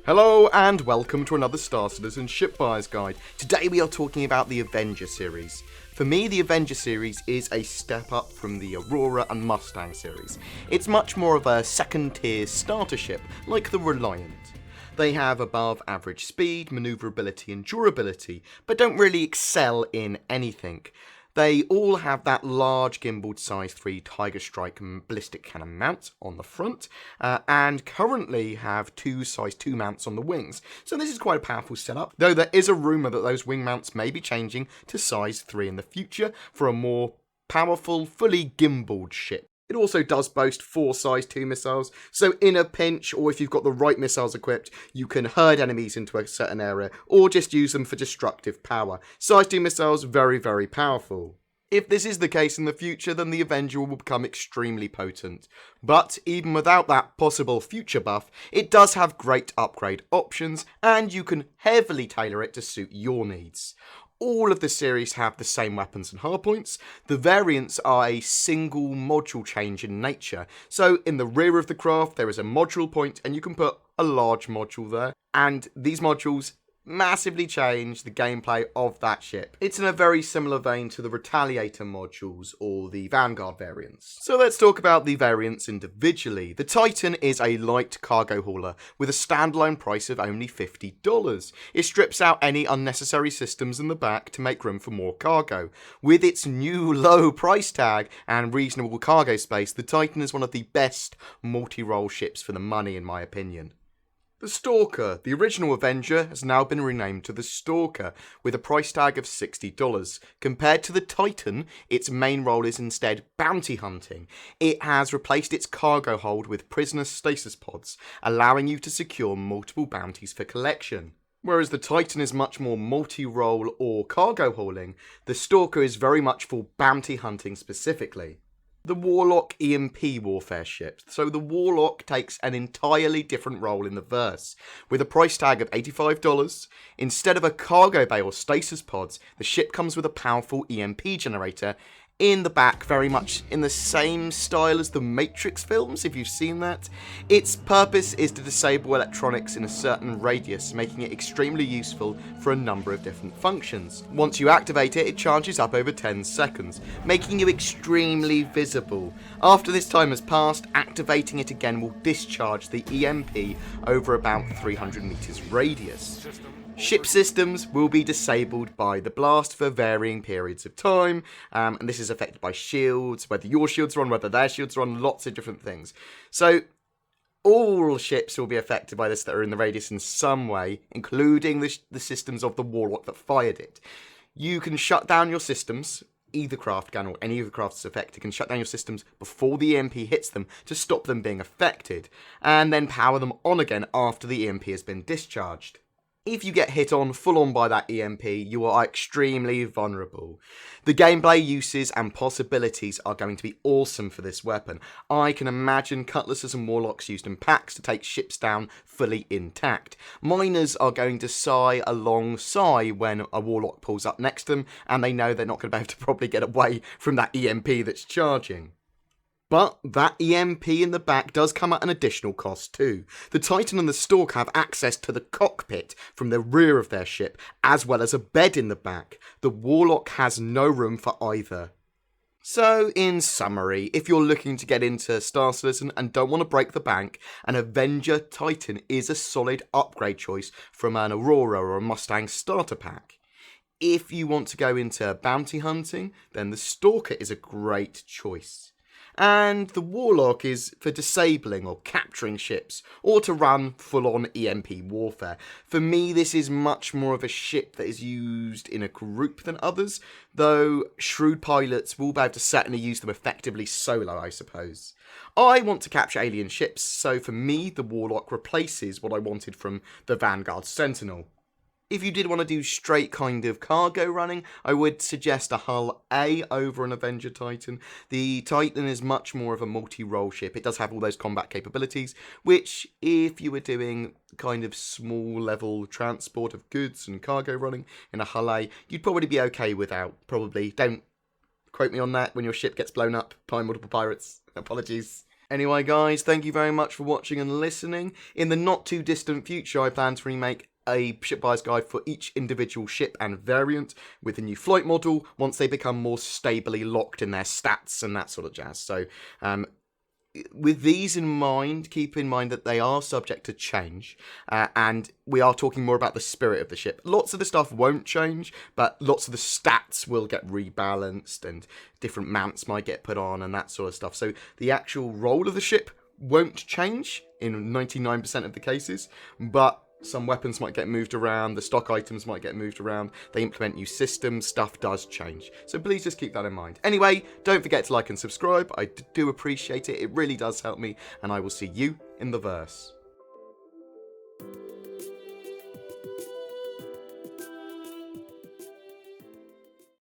Hello and welcome to another Star Citizen Ship Buyer's Guide. Today we are talking about the Avenger series. For me, the Avenger series is a step up from the Aurora and Mustang series. It's much more of a second tier starter ship, like the Reliant. They have above average speed, manoeuvrability and durability, but don't really excel in anything. They all have that large gimbaled size 3 Tiger Strike ballistic cannon mount on the front, and currently have two size 2 mounts on the wings. So this is quite a powerful setup, though there is a rumour that those wing mounts may be changing to size 3 in the future for a more powerful, fully gimbaled ship. It also does boast 4 size 2 missiles, so in a pinch, or if you've got the right missiles equipped, you can herd enemies into a certain area, or just use them for destructive power. Size 2 missiles, very, very powerful. If this is the case in the future, then the Avenger will become extremely potent. But even without that possible future buff, it does have great upgrade options, and you can heavily tailor it to suit your needs. All of the series have the same weapons and hardpoints. The variants are a single module change in nature. So in the rear of the craft there is a module point and you can put a large module there. And these modules massively change the gameplay of that ship. It's in a very similar vein to the Retaliator modules or the Vanguard variants. So let's talk about the variants individually. The Titan is a light cargo hauler with a standalone price of only $50. It strips out any unnecessary systems in the back to make room for more cargo. With its new low price tag and reasonable cargo space, the Titan is one of the best multi-role ships for the money in my opinion. The Stalker, the original Avenger, has now been renamed to the Stalker with a price tag of $60. Compared to the Titan, its main role is instead bounty hunting. It has replaced its cargo hold with Prisoner Stasis Pods, allowing you to secure multiple bounties for collection. Whereas the Titan is much more multi-role or cargo hauling, the Stalker is very much for bounty hunting specifically. The Warlock EMP Warfare ship. So the Warlock takes an entirely different role in the verse. With a price tag of $85, instead of a cargo bay or stasis pods, the ship comes with a powerful EMP generator in the back, very much in the same style as the Matrix films, if you've seen that. Its purpose is to disable electronics in a certain radius, making it extremely useful for a number of different functions. Once you activate it, it charges up over 10 seconds, making you extremely visible. After this time has passed, activating it again will discharge the EMP over about 300 meters radius. Ship systems will be disabled by the blast for varying periods of time, and this is affected by shields, whether your shields are on, whether their shields are on, lots of different things. So all ships will be affected by this that are in the radius in some way, including the systems of the Warlock that fired it. You can shut down your systems. Either craft gun or any of the crafts affected can shut down your systems before the EMP hits them to stop them being affected, and then power them on again after the EMP has been discharged. If you get hit on full on by that EMP, you are extremely vulnerable. The gameplay uses and possibilities are going to be awesome for this weapon. I can imagine cutlasses and warlocks used in packs to take ships down fully intact. Miners are going to sigh a long sigh when a warlock pulls up next to them and they know they're not going to be able to probably get away from that EMP that's charging. But that EMP in the back does come at an additional cost too. The Titan and the Stalker have access to the cockpit from the rear of their ship, as well as a bed in the back. The Warlock has no room for either. So, in summary, if you're looking to get into Star Citizen and don't want to break the bank, an Avenger Titan is a solid upgrade choice from an Aurora or a Mustang starter pack. If you want to go into bounty hunting, then the Stalker is a great choice. And the Warlock is for disabling or capturing ships, or to run full-on EMP warfare. For me, this is much more of a ship that is used in a group than others, though shrewd pilots will be able to certainly use them effectively solo, I suppose. I want to capture alien ships, so for me, the Warlock replaces what I wanted from the Vanguard Sentinel. If you did want to do straight kind of cargo running, I would suggest a Hull A over an Avenger Titan. The Titan is much more of a multi-role ship. It does have all those combat capabilities, which if you were doing kind of small level transport of goods and cargo running in a Hull A, you'd probably be okay without. Probably. Don't quote me on that when your ship gets blown up by multiple pirates. Apologies. Anyway guys, thank you very much for watching and listening. In the not too distant future, I plan to remake a ship buyer's guide for each individual ship and variant with a new flight model once they become more stably locked in their stats and that sort of jazz. So with these in mind, keep in mind that they are subject to change, and we are talking more about the spirit of the ship. Lots of the stuff won't change, but lots of the stats will get rebalanced, and different mounts might get put on, and that sort of stuff. So the actual role of the ship won't change in 99% of the cases, but some weapons might get moved around, the stock items might get moved around, they implement new systems, stuff does change. So please just keep that in mind. Anyway, don't forget to like and subscribe, I do appreciate it, it really does help me, and I will see you in the verse.